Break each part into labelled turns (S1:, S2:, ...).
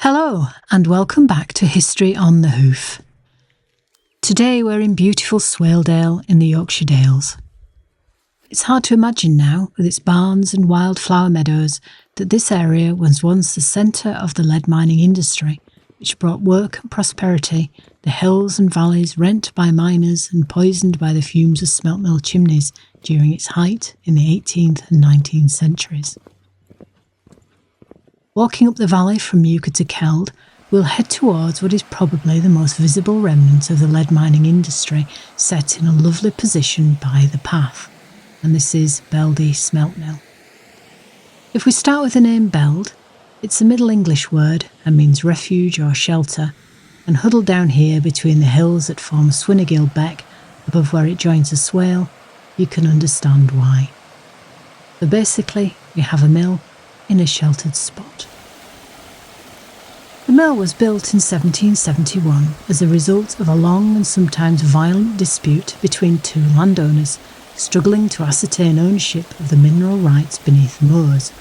S1: Hello and welcome back to History on the Hoof. Today we're in beautiful Swaledale in the Yorkshire Dales. It's hard to imagine now, with its barns and wildflower meadows, that this area was once the centre of the lead mining industry, which brought work and prosperity, the hills and valleys rent by miners and poisoned by the fumes of smelt mill chimneys during its height in the 18th and 19th centuries. Walking up the valley from Euchre to Keld, we'll head towards what is probably the most visible remnant of the lead mining industry, set in a lovely position by the path, and this is Beldi Smelt Mill. If we start with the name Beld, it's a Middle English word and means refuge or shelter, and huddled down here between the hills that form Swaledale Beck, above where it joins the Swale, you can understand why. So basically, we have a mill in a sheltered spot. The mill was built in 1771 as a result of a long and sometimes violent dispute between two landowners struggling to ascertain ownership of the mineral rights beneath the moors,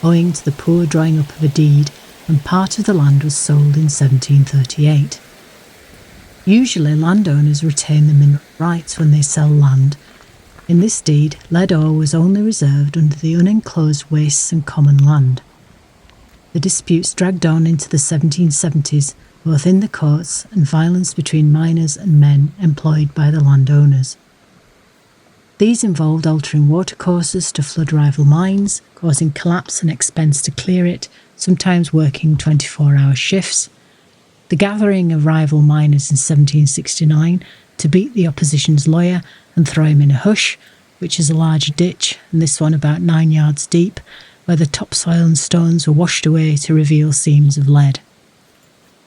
S1: owing to the poor drawing up of a deed, and part of the land was sold in 1738. Usually landowners retain the mineral rights when they sell land. In this deed, lead ore was only reserved under the unenclosed wastes and common land. The disputes dragged on into the 1770s, both in the courts and violence between miners and men employed by the landowners. These involved altering watercourses to flood rival mines, causing collapse and expense to clear it, sometimes working 24-hour shifts, the gathering of rival miners in 1769 to beat the opposition's lawyer and throw him in a hush, which is a large ditch, and this one about 9 yards deep, where the topsoil and stones were washed away to reveal seams of lead.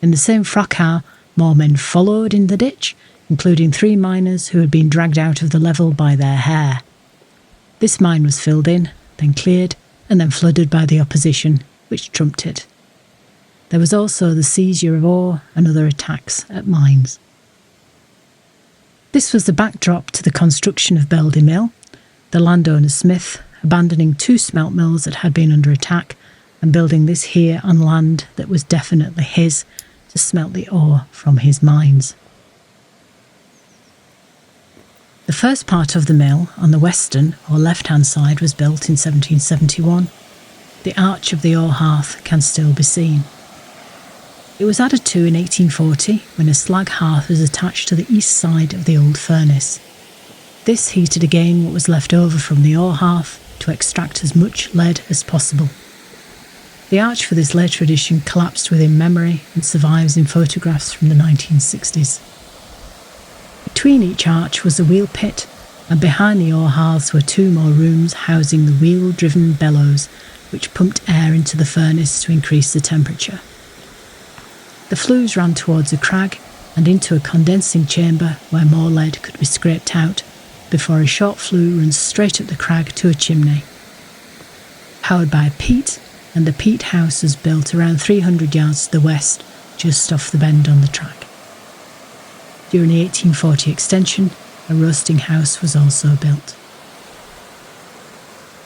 S1: In the same fracas, more men followed in the ditch, including 3 miners who had been dragged out of the level by their hair. This mine was filled in, then cleared, and then flooded by the opposition, which trumped it. There was also the seizure of ore and other attacks at mines. This was the backdrop to the construction of Beldi Mill, the landowner Smith abandoning 2 smelt mills that had been under attack and building this here on land that was definitely his to smelt the ore from his mines. The first part of the mill on the western or left-hand side was built in 1771. The arch of the ore hearth can still be seen. It was added to in 1840 when a slag hearth was attached to the east side of the old furnace. This heated again what was left over from the ore hearth to extract as much lead as possible. The arch for this later addition collapsed within memory and survives in photographs from the 1960s. Between each arch was a wheel pit, and behind the ore hearths were 2 more rooms housing the wheel-driven bellows which pumped air into the furnace to increase the temperature. The flues ran towards a crag and into a condensing chamber where more lead could be scraped out before a short flue runs straight up the crag to a chimney. Powered by peat, and the peat house was built around 300 yards to the west, just off the bend on the track. During the 1840 extension, a roasting house was also built.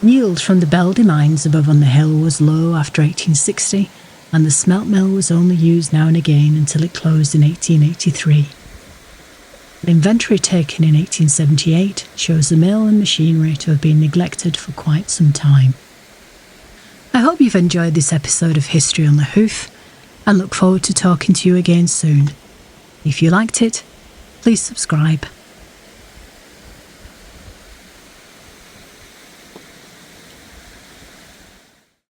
S1: Yield from the Beldi mines above on the hill was low after 1860, and the smelt mill was only used now and again until it closed in 1883. An inventory taken in 1878 shows the mill and machinery to have been neglected for quite some time. I hope you've enjoyed this episode of History on the Hoof, and look forward to talking to you again soon. If you liked it, please subscribe